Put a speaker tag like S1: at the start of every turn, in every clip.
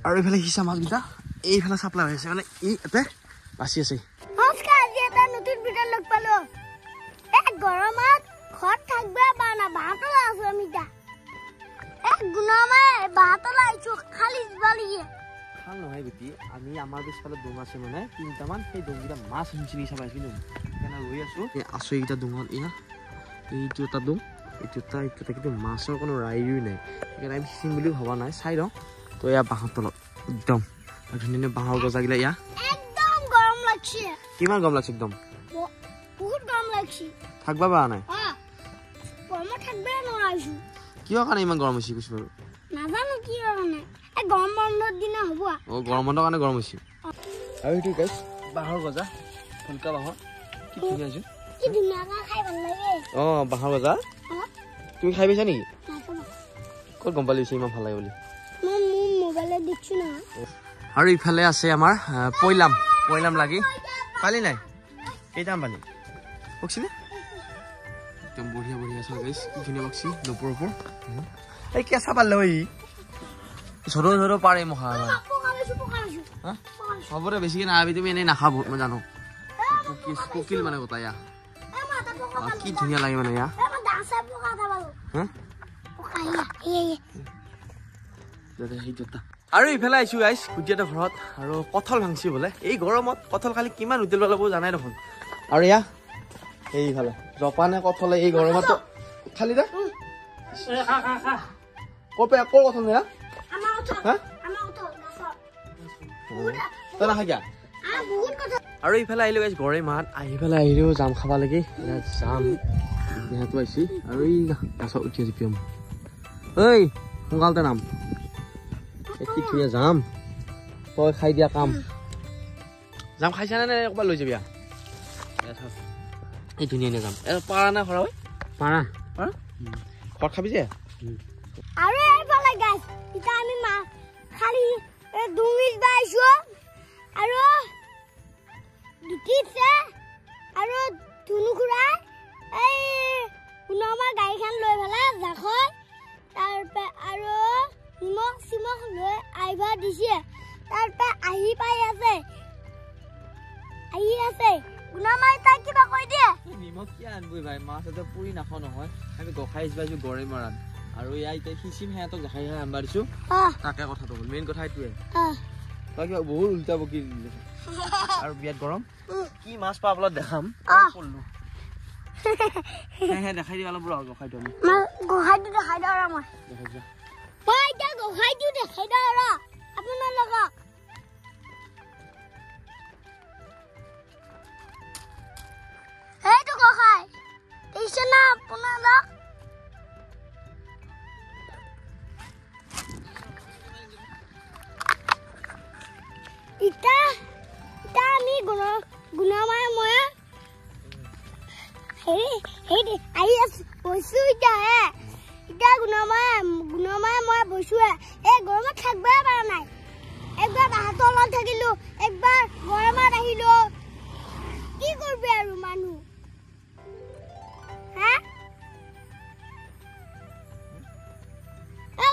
S1: আৰু এইফালে হিচা মাছকেইটা এইফালে চাপ্লাই হৈ আছে মানে ই এতে বাচি আছে
S2: নমস্কাৰ আজি এটা নতুন ভিডিঅ' লগ পালো গৰমত ঘৰত থাকবা বা না ভাতলা আছো আমি তা গুণামে ভাতলা আইছো খালি বালিয়ে
S1: খাল নহয় বেটি আমি আমাৰ পিছফালে ডং আছে মানে তিনটামান সেই ডংকেইটা মাছ হিঞ্চি চাবাই কিন্তু কেনে ৰৈ আছো এই আছো এইকেইটা ডঙত এয়া এইটো এটা ডং এইটো এটা কিন্তু মাছৰ কোনো ৰাইৰি নাই সেইকাৰণে আমি সিচিম বুলি ভবা নাই চাই লওঁ তো এয়া বাঁহৰ তলত একদম ধুনীয়া বাঁহৰ গজাগিলা এয়া
S2: একদম গৰম লাগছে
S1: কিমান গৰম লাগছে একদম
S2: বহুত গৰম লাগছে
S1: থাকবা পৰা নাই
S2: গৰমত থাকবা নোৱাৰিছো
S1: কিয় কাৰণে ইমান গৰম হৈছে কৈছো বাৰু
S2: নাজানো কি কাৰণে গৰম বন্ধৰ দিনা হ'ব
S1: গৰম বন্ধৰ কাৰণে গৰম হৈছে আৰু এইটো গাইছ বাঁহৰ গজা ফুলকা বাঁহৰ কি ধুনীয়া আছে
S2: কি ধুনীয়া খাই ভাল লাগে
S1: বাঁহৰ গজা তুমি খাই পাইছা নেকি ক'ত গম পালি ইমান ভাল লাগে বুলি
S2: মই মোৰ মোবাইলত দেখিছো না
S1: আৰু ইফালে আছে আমাৰ পইলাম লাগি পালি নাই কেইটামান পালি বকছিনে একদম বঢ়িয়া আছে গাইছ কি ধুনীয়া বকছি লোপৰ ওপৰ এই কেঁচা পালে ঐ ঝৰ পাৰে মহা হ'ব দে বেছিকৈ নাহাবি তুমি এনেই নাখাব মই জানো কোকিল মানে গোটা ইয়া কি ধুনীয়া লাগে মানে ইয়া আৰু ইফালে আহিছো গাইছ কুটিয়াটা ঘৰত আৰু কঁঠাল ভাঙছি বোলে এই গৰমত কঁঠাল খালি কিমান হোটেল ল'ব জানাই দেখোন আৰু এয়া এইফালে জপানে কঁঠালে এই গৰমত খালি দে ক'ৰ কঁঠাল নে তই নাখাই আৰু ইফালে আহিলো গাইছ গৰৈ মাত আহি পেলাই আহিলেও জাম খাবা লাগে জাম দেহাটো আহিছে আৰু এই গাছত উঠি আছে পিয়ম ঐ সোনকালতে নাম কি ধুনীয়া যাম তই খাই দিয়া কাম যাম খাইছা নে ক'ৰবাত লৈ যাবি এই ধুনীয়া যাম পাৰা নাই খৰা পাৰা ঘৰত খাবি যে
S2: আৰু এইফালে গাইছ এতিয়া আমি খালি দুমিল বাইছো আৰু দুটিছে আৰু ধুনু খুৰা এই পুনমা গাড়ীখন লৈ পেলাই জাখৈ তাৰপৰা আৰু নিমখ চিমখ লৈ আহিব দিছে তাৰপৰা আহি আছে পুনমাই তাক কিবা কৈ দিয়ে
S1: নিমখ কি আনবই ভাই মাছ এটা পুৰি নাখাওঁ নহয় আমি গখাই আহিছো গৰৈ মৰাত আৰু এয়া এতিয়া সিচিম সিহঁতক দেখাই আনবা দিছো তাকে কথাটো হ'ল মেইন কথা এইটোৱে তই কিবা বহুত উল্টা বকি দিলি আৰু বিয়াত গৰম কি মাছ পাবলৈ দেখাম পল্লু দেখাই দিবা অলপ বুঢ়া গখাইটো আমি
S2: গখাইটো দেখাই দিওঁ আৰু মই এতিয়া গখাইটো দেখাই দিওঁ আৰু আপোনালোকক সেইটো গখাই দেখিছে না আপোনালোক ইটা আমি গুণমাই মই আহি আছো বৈছো এতিয়া গুণমাই মই বৈছো এই গৰমত থাকবই পৰা নাই একবাৰ বাহঁতৰ তলত থাকিলো একবাৰ গৰমত আহিলো কি কৰবি আৰু মানুহ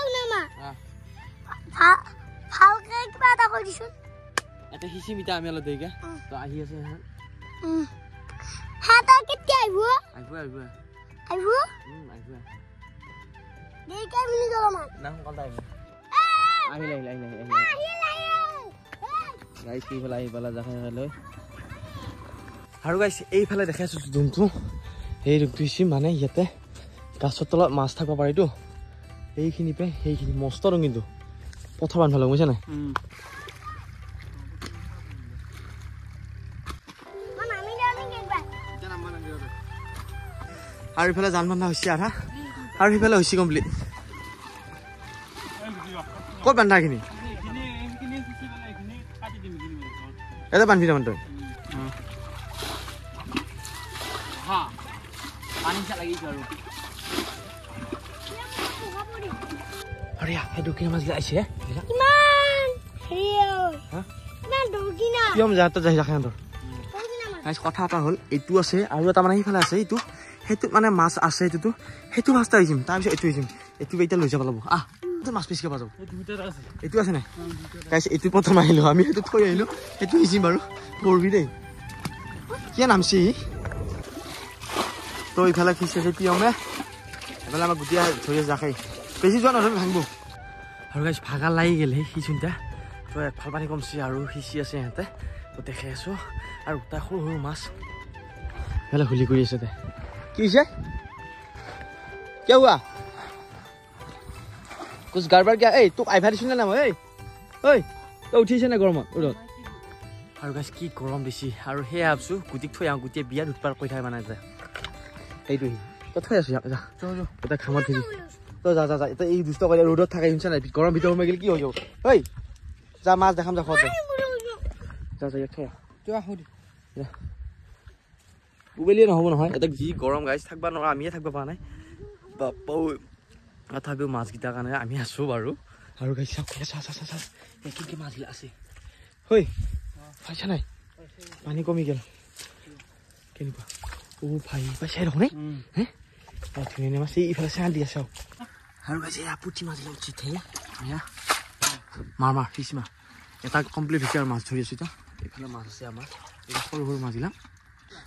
S2: গুণমা ভালকে কিবা এটা কৈ দিছোন
S1: এটা হিচিম ইটা আমি অলপ দেৰিকে তো আহি আছে
S2: তই কেতিয়া আহিব দেৰিকে বুলি গৰমত
S1: না সোনকালতে আহিলে গাইছ এইফালে আহি পেলাই জাখাই লৈ আৰু গাইছ এইফালে দেখাই আছো ডুমটো সেই ডুমটো হিচিম মানে ইয়াতে গাছৰ তলত মাছ থাকিব পাৰিতো সেইখিনি মস্ত ডুম কিন্তু পথৰ বান্ধ লগ বুজিছা নাই আৰু ইফালে জান বান্ধা হৈছে আধা আৰু সিফালে হৈছে কমপ্লিট ক'ত বান্ধা এইখিনি এটা বান্ধি তাৰমানে তই সেইটো কিনা মাছ আহিছে কথা এটা হ'ল এইটো আছে আৰু এটা মানে সেইফালে আছে এইটো সেইটো মানে মাছ আছে সেইটো মাছটা আহিছিম তাৰপিছত এইটো আহিছিম এইটো এতিয়া লৈ যাব লাগিব মাছ পিছ পাব এইটো আছে নাই গাইছ এইটো প্ৰথম আহিলো আমি সেইটো থৈ আহিলো সেইটো সিচিম বাৰু কৰবি দেই কি নামছি তো ইফালে খিচিছে পিয়মে এফালে আমাৰ গুটিয়া ধৰি যাখাই বেছি যোৱা নহয় ভাঙিব আৰু গাইছ ভাগা লাগি গ'ল সেই সিচোনটা তো একফাল পানী কমছি আৰু সিচি আছে সিহঁতে তো দেখাই আছোঁ আৰু তাৰ সৰু সৰু মাছ এফালে হুলি কৰি আছে কি হৈছে क्या हुआ कुछ गड़बड़ क्या ए তোক আইভা দিছ না মই এই ঐ তই উঠিছে না গৰমত উৰত আৰু গাইছ কি গৰম দিছি আৰু হে ভাবছো গুটিক থৈ আহ গুটিয়ে বিয়াত উৎপাৰ কৈ থাই মানে যায় এইটো তো থৈ আছো যা যা এটা খামত ফিজি তো যা যা যা এটা এই দুষ্ট কৰি ৰ'দত থাকাই শুনছ না গৰম ভিতৰ হৈ গেল কি হৈ যাব ঐ যা মাছ দেখাম যা খতে যা যা থৈ যা হৰি যা উবেলিয়ে নহ'ব নহয় এটা যি গৰম গাইছ থাকবা নৰা আমিয়ে থাকবা পা নাই বাপ্পা তথাপিও মাছকেইটাৰ কাৰণে আমি আছোঁ বাৰু আৰু গাইছ কি মাছবিলাক আছে ঐ পাইছা নাই পানী কমি গ'ল কেনেকুৱা ভাই পাইছা দেখোন হে ধুনীয়া মাছ ইফালে চাহ দি আছে আৰু গাইছ এয়া পুঠি মাছবিলাক উচিত মাৰ মাৰ ফিচ মাৰ এটা কমপ্লিট হৈছে আৰু মাছ ধৰি আছোঁ এতিয়া এইফালে মাছ আছে আমাৰ এই সৰু সৰু মাছবিলাক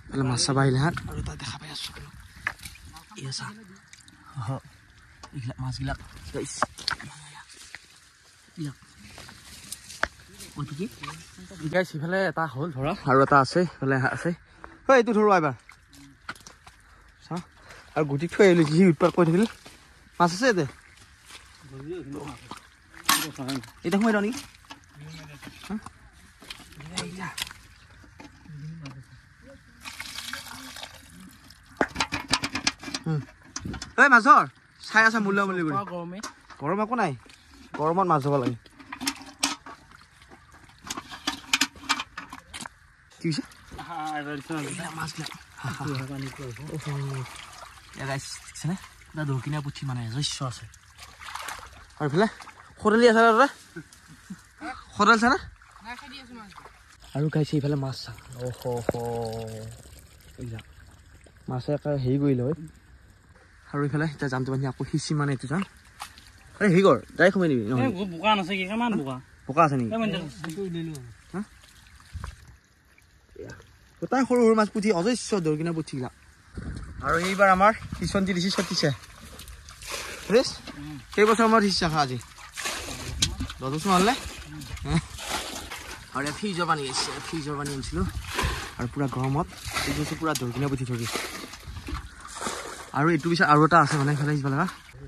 S1: এইফালে মাছ চাব আহিলে হাত আৰু তাত দেখা পাই আছোঁ এয়া চা এইবিলাক মাছবিলাক গাইছ সিফালে এটা হ'ল ধৰা আৰু এটা আছে সিফালে আছে ঐ এইটো ধৰোঁ এবাৰ চা আৰু গুটিত থৈ আহিলোঁ যি উৎপাত কৰি থাকিল মাছ আছে এতে এতিয়া সোমাই দিওঁ নেকি ঐ মাছৰ চাই আছা মূল্য মূল্য কৰি গৰম একো নাই গৰমত মাছ ধৰিব লাগে কি হৈছে দৰকিনীয়া পুঠি মানে যশ্য আছে আৰু এইফালে খৰালি আছে দাদা খৰালি আছে না আৰু গাইছে এইফালে মাছ চা এইবিলাক মাছে হেৰি কৰিলে হয় আৰু এইফালে এতিয়া জানটো বান্ধি আকৌ সিঁচি মানে এইটো যাম এই হেৰি কৰ ডাইৰেক্ট সোমাই দিবি বোকা আছে নেকি গোটাই সৰু সৰু মাছ পুঠি অজস্ৰ দৰকিনা পুঠিবিলাক আৰু এইবাৰ আমাৰ সিঁচন্তি দিছি ছটিছে কেইবছৰ মূৰত সিঁচা খা আজি 10 বছৰ হ'লে আৰু ইয়াত ফ্ৰিজৰ পানী আহিছে ফ্ৰিজৰ পানী আনিছিলোঁ আৰু পূৰা গৰমত এইটো হৈছে পূৰা দৰকিনা পুঠি ধৰি আৰু এইটো পিছত আৰু এটা আছে মানে এইফালে সিঁচিব লগা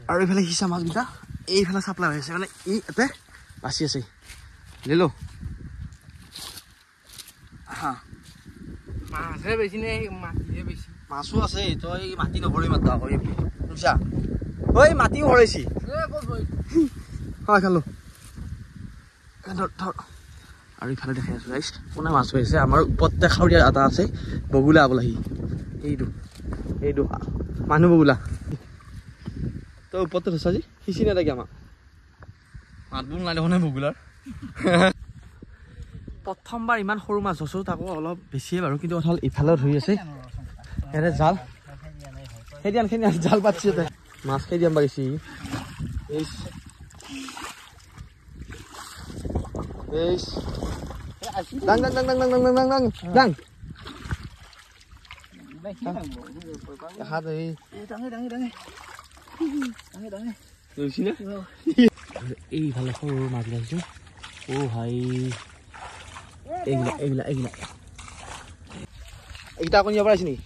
S1: আৰু এইফালে সিঁচা মাছকেইটা এইফালে চাপ্লাই হৈ আছে মানে ই ইয়াতে বাচি আছে লৈ ল মাছো আছে তই মাটি নভৰি মাতা বুজিছা ঐ মাটিও ভৰাইছি হয় খালো আৰু ইফালে দেখাই আছো গাইছ কোনে মাছ হৈ আছে আমাৰ ওপৰতে খাৱৰীয়া এটা আছে বগুলা বোলাহি এইটো মানুহ বগুলা তই ওপৰতে ধৰিছা যি সিঁচি নাথাকে আমাক মাতবোৰ নাই দেখোন বগুলাৰ প্ৰথমবাৰ ইমান সৰু মাছ ধৰছোঁ তাকো অলপ বেছিয়ে বাৰু কিন্তু অথল ইফালেও ধৰি আছে ইয়াতে জাল খেদি আন জাল পাতিছে তাই মাছ খেদি আন পাৰিছে দাং দাং দাং দাং দাং দাং দাং দাং দাং হাত এইফালে সৰু সৰু মাছ লাগিছোঁ ভাই এইবিলাক এইকেইটা আকৌ নিব পাৰিছে নেকি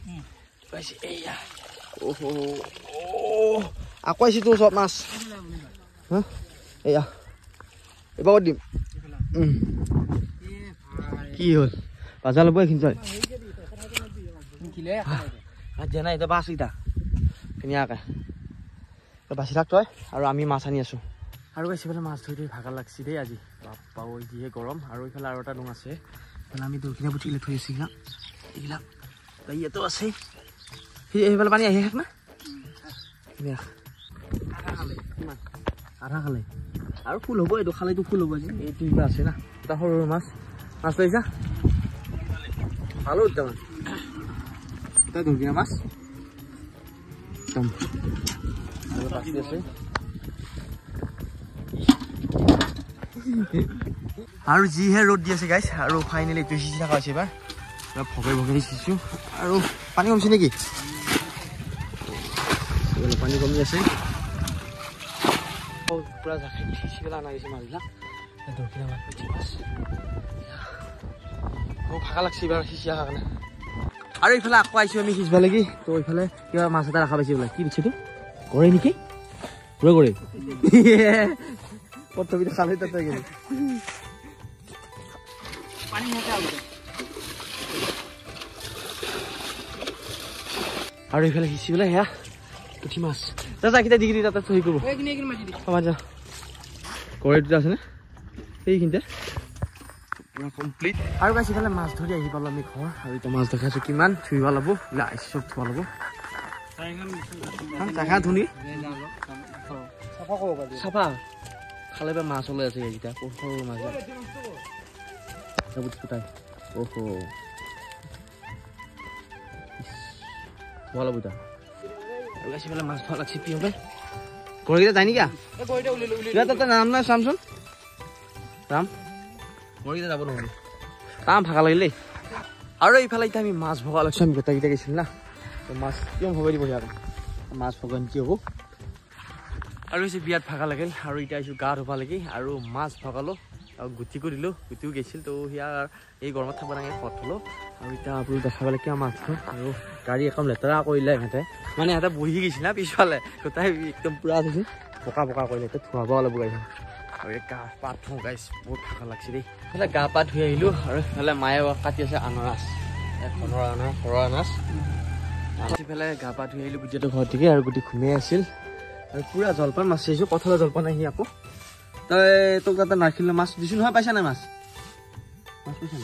S1: পাইছে এইয়া আকৌ আহিছে তোৰ ওচৰত মাছ এয়া এইবাৰ দিম কি হ'ল বাজাৰ ল'ব এইখিনি তই দিয়া নাই এতিয়া বাছ কেইটা ধুনীয়াকৈ বাচি থাক তই আৰু আমি মাছ আনি আছোঁ আৰু বেছি পেলাই মাছ ধৰি ভাগৰ লাগছি দেই আজি বাপ্পা যিহে গৰম আৰু এইফালে আৰু এটা ডোং আছে এইফালে আমি দৰকিনা পুঠিবিলাক থৈ আছোঁ এইবিলাক ইয়াতো আছে সেইফালে পানী আহি থাক না আধা খালে আৰু ফুল হ'ব এইটো খালেতো ফুল হ'ব আজি এইটো কিবা আছে না এটা সৰু সৰু মাছ লৈছা ভালো দুটামান এটা দৰকিনা মাছ একদম আৰু বাচি আছে আৰু যিহে ৰ'দ দি আছে গাইছ আৰু ফাইনেলি এইটো সিঁচি থকা হৈছে এবাৰ ভগে ভগে সিঁচিছোঁ আৰু পানী কমিছে নেকি পানী কমি আছে পুৰা জাখাই সিঁচি পেলাই অনা গৈছে মাছবিলাক দৰকিনা মাছ পুঠি মাছ মোক ভাগা লাগছে এইবাৰ সিঁচি অহাৰ কাৰণে আৰু এইফালে আকৌ আহিছোঁ আমি সিঁচিব লাগি তো এইফালে কিবা মাছ এটা ৰখা পাইছে বোলে কি দিছে তো কৰে নেকি পুৰা কৰে প্ৰথমতে খালে তাতে গেল পানী আৰু এইফালে সিঁচি পেলাই সেয়া পুঠি মাছ দাদা কেইটা ডিগ্ৰী তাতে থৈ কৰিব যা কৰে দুটা আছেনে সেইখিনিতে পুৰা কমপ্লিট আৰু গাইছ ইফালে মাছ ধৰি আহি পালোঁ আমি ঘৰ আৰু এতিয়া মাছ দেখাইছোঁ কিমান ধুব ল'ব বোলে আহিছে চব ধোৱা ল'ব জাগা ধুনি চাফা খালে বা মাছ ওলাই আছে এইকেইটা সৰু মাছ ফুটাই অহ' ধোৱা ল'ব এতিয়া আৰু গাইছ ইফালে মাছ ধোৱা লাগছে পিয়বে ঘৰকেইটা যায় নেকি তাতে নাম নাই চামচোন ৰাম ঘৰকেইটা যাব নহ'লে তাম ভাগা লাগিল দেই আৰু এইফালে এতিয়া আমি মাছ ভগা লাগছোঁ আমি গোটেইকেইটা গৈছিল না তো মাছ কিয় ভগাই দিব আৰু মাছ ভগান কি হ'ব আৰু হৈছে বিয়াত ভাগা লাগিল আৰু এতিয়া আহিছোঁ গা ধুবা লাগি আৰু মাছ ভগালোঁ আৰু গুটি কৰিলোঁ গুটিও গৈছিল তো সেয়া এই গৰমত থাকিব নাগে খত থ'লোঁ আৰু এতিয়া আপুনি দেখা পালে কিয় মাছ থওঁ আৰু গাড়ী এখন লেতেৰা কৰিলে ইহঁতে মানে ইহঁতে বহি গৈছিল না পিছফালে গোটাই একদম পূৰা থৈছে পকা পকা কৰিলে এতিয়া ধুৱাব অলপ গাড়ীখন আৰু এই গা পা ধুওঁ গাইছ বহুত ভাগা লাগছে দেই এইফালে গা পা ধুই আহিলোঁ আৰু এইফালে মায়ে কাটি আছে আনাৰস ঘৰৰ আনাৰস এইফালে গা পা ধুই আহিলোঁ গুটিটো ঘৰত দিকে আৰু গুটি ঘুমিয়াই আছিল আৰু পুৰা জলপান মাছ চাইছোঁ কঁঠালৰ জলপান আহি আকৌ তই তোক তাতে নাৰখিলে মাছ দিছোঁ নহয় পাইছা নাই মাছ পাইছা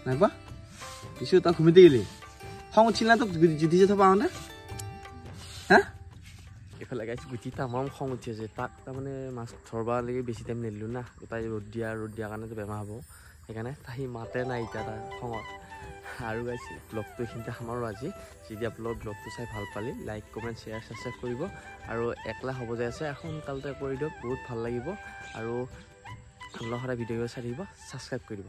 S1: নাই পোৱা দিছোঁ তই ঘুমিতে গেলি খং উঠিল না তোক জুতি যে থব পাৰোঁতে হা এইফালে গাইছোঁ গুটি তামাম খং উঠি আছে তাক তাৰমানে মাছ ধৰবালৈকে বেছি টাইম নিদিলোঁ না গোটাই ৰ'দ দিয়াৰ কাৰণেতো বেমাৰ হ'ব সেইকাৰণে সি মাতে নাই এতিয়া তাৰ খঙত আৰু গাইছে ব্লগটো এইখিনিতে সামৰো আজি যদি আপোনালোকৰ ব্লগটো চাই ভাল পালে লাইক কমেণ্ট শ্বেয়াৰ ছাবস্ক্ৰাইব কৰিব আৰু 1 লাখ হ'ব যে আছে সোনকালতে কৰি দিয়ক বহুত ভাল লাগিব আৰু আপোনালোকে সদায় ভিডিঅ'বোৰ চাই থাকিব ছাবস্ক্ৰাইব কৰি দিব